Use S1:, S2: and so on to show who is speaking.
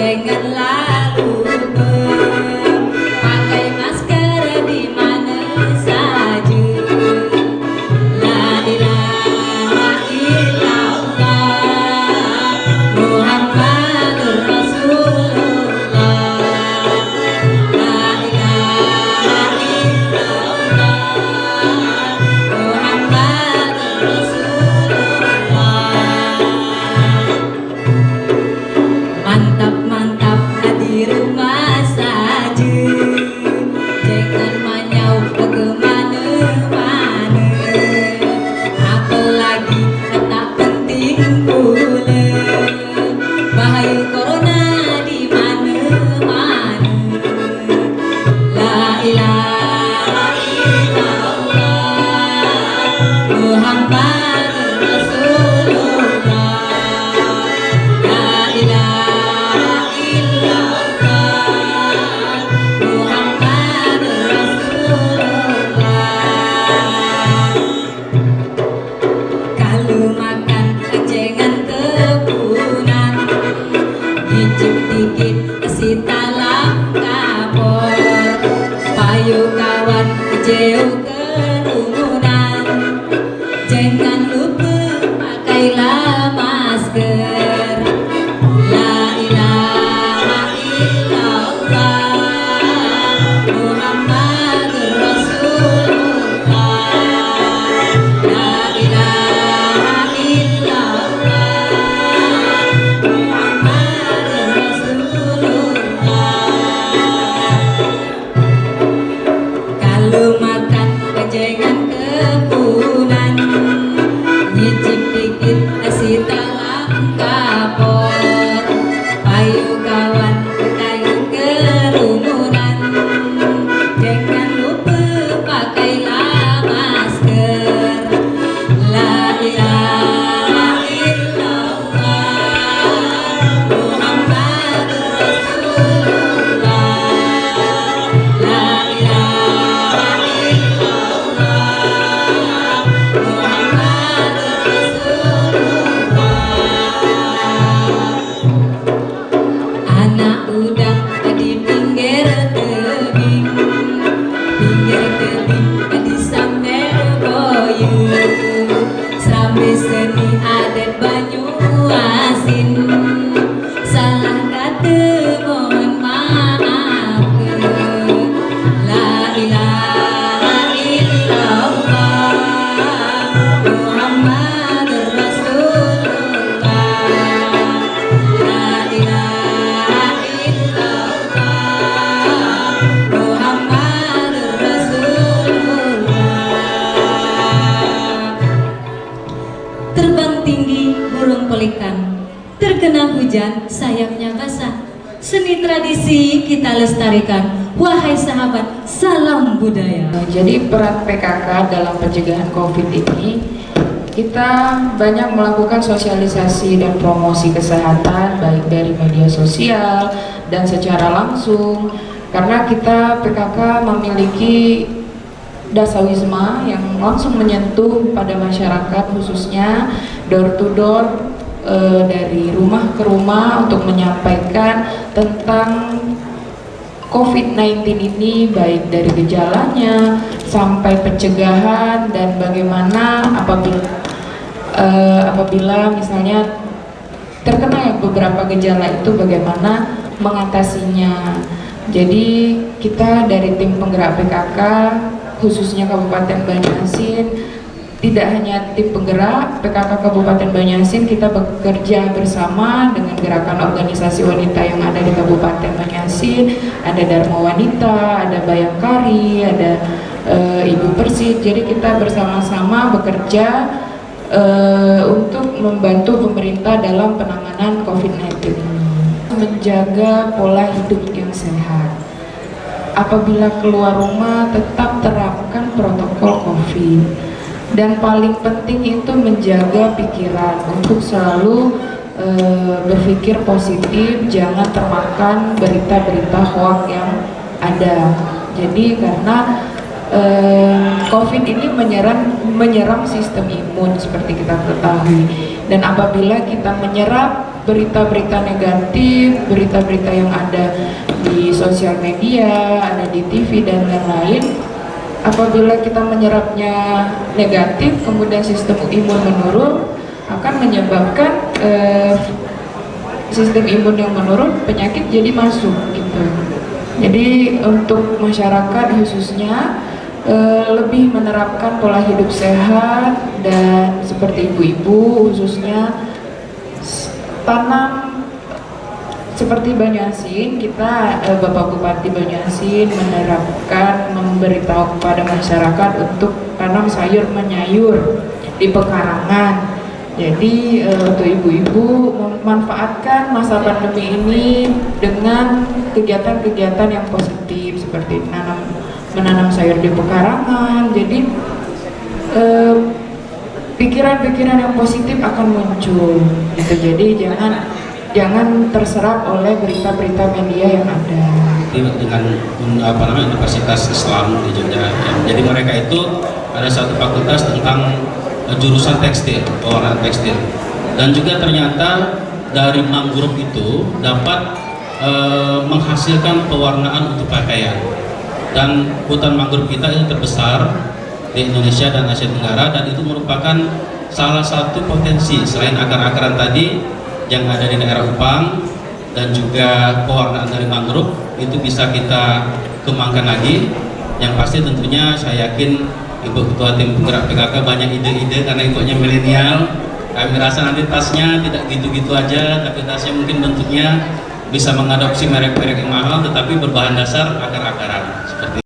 S1: jangan lalu pakai masker di mana saja. La ilaha illallah Muhammadur Rasulullah. La ilaha illallah Muhammadur Rasulullah. Mantap-mantap di rumah saja, jangan manyau ke mana-mana, apalagi tak penting pula bahaya corona di mana-mana. La ilaha illallah Muhammadur Rasulullah. La ilaha illallah Muhammadur Rasulullah. Kalau makan jangan kebunan, icip dikit kasih talam kapor, payu kawan jauh kerumunan, jangan lupa pakailah masker. La ilaha illallah Muhammadur Rasulullah. La ilaha illallah Muhammadur Rasulullah. Kalau makan jangan kebunan, nyicip dikit kasih talam kapor, payu kawan kayu kerumunan, jangan lupa pakailah masker. La ilaha illallah Muhammadur Rasulullah. La ilaha illallah Muhammadur Rasulullah. Anak udang di pinggir tebing di sambil boyu, sambil seni adat banyu asin, salah kata mohon maaf. La ilaha illallah Muhammadur Rasulullah. La ilaha illallah Muhammadur Rasulullah. Terbang tinggi burung pelikan, terkena hujan sayapnya basah. Seni tradisi kita lestarikan, wahai sahabat, salam budaya.
S2: Jadi peran PKK dalam pencegahan COVID ini, kita banyak melakukan sosialisasi dan promosi kesehatan baik dari media sosial dan secara langsung, karena kita PKK memiliki dasawisma yang langsung menyentuh pada masyarakat, khususnya door to door, dari rumah ke rumah untuk menyampaikan tentang COVID-19 ini, baik dari gejalanya sampai pencegahan dan bagaimana apabila misalnya terkena beberapa gejala itu bagaimana mengatasinya. Jadi kita dari tim penggerak PKK khususnya Kabupaten Banjarmasin, tidak hanya tim penggerak PKK Kabupaten Banjarmasin, kita bekerja bersama dengan gerakan organisasi wanita yang ada di Kabupaten Banjarmasin. Ada Dharma Wanita, ada Bayangkari, ada Ibu Persit. Jadi kita bersama-sama bekerja untuk membantu pemerintah dalam penanganan COVID-19, menjaga pola hidup yang sehat. Apabila keluar rumah tetap terapkan protokol COVID. Dan paling penting itu menjaga pikiran untuk selalu berpikir positif, jangan termakan berita-berita hoax yang ada. Jadi karena COVID ini menyerang sistem imun seperti kita ketahui, dan apabila kita menyerap berita-berita negatif, berita berita-berita yang ada di sosial media, ada di TV dan lain-lain. Apabila kita menyerapnya negatif, kemudian sistem imun menurun, akan menyebabkan sistem imun yang menurun, penyakit jadi masuk gitu. Jadi untuk masyarakat khususnya lebih menerapkan pola hidup sehat, dan seperti ibu-ibu khususnya tanam seperti Banyasin. Kita Bapak Bupati Banyasin menerapkan, memberitahu kepada masyarakat untuk tanam sayur menyayur di pekarangan. Jadi untuk ibu-ibu memanfaatkan masa pandemi ini dengan kegiatan-kegiatan yang positif seperti menanam sayur di pekarangan. Jadi pikiran-pikiran yang positif akan muncul gitu. Jadi jangan terserap oleh berita-berita media yang ada.
S3: Dengan Universitas Islam di Jogja. Jadi mereka itu ada satu fakultas tentang jurusan tekstil, pewarnaan tekstil, dan juga ternyata dari mangrove itu dapat menghasilkan pewarnaan untuk pakaian. Dan hutan mangrove kita itu terbesar di Indonesia dan Asia Tenggara, dan itu merupakan salah satu potensi selain akar-akaran tadi yang ada di daerah Upang dan juga pewarnaan dari mangrove itu bisa kita kembangkan lagi. Yang pasti tentunya saya yakin Ibu Ketua Tim Penggerak PKK banyak ide-ide karena ibunya milenial. Kami rasa nanti tasnya tidak gitu-gitu aja, tapi tasnya mungkin bentuknya bisa mengadopsi merek-merek yang mahal tetapi berbahan dasar akar-akaran seperti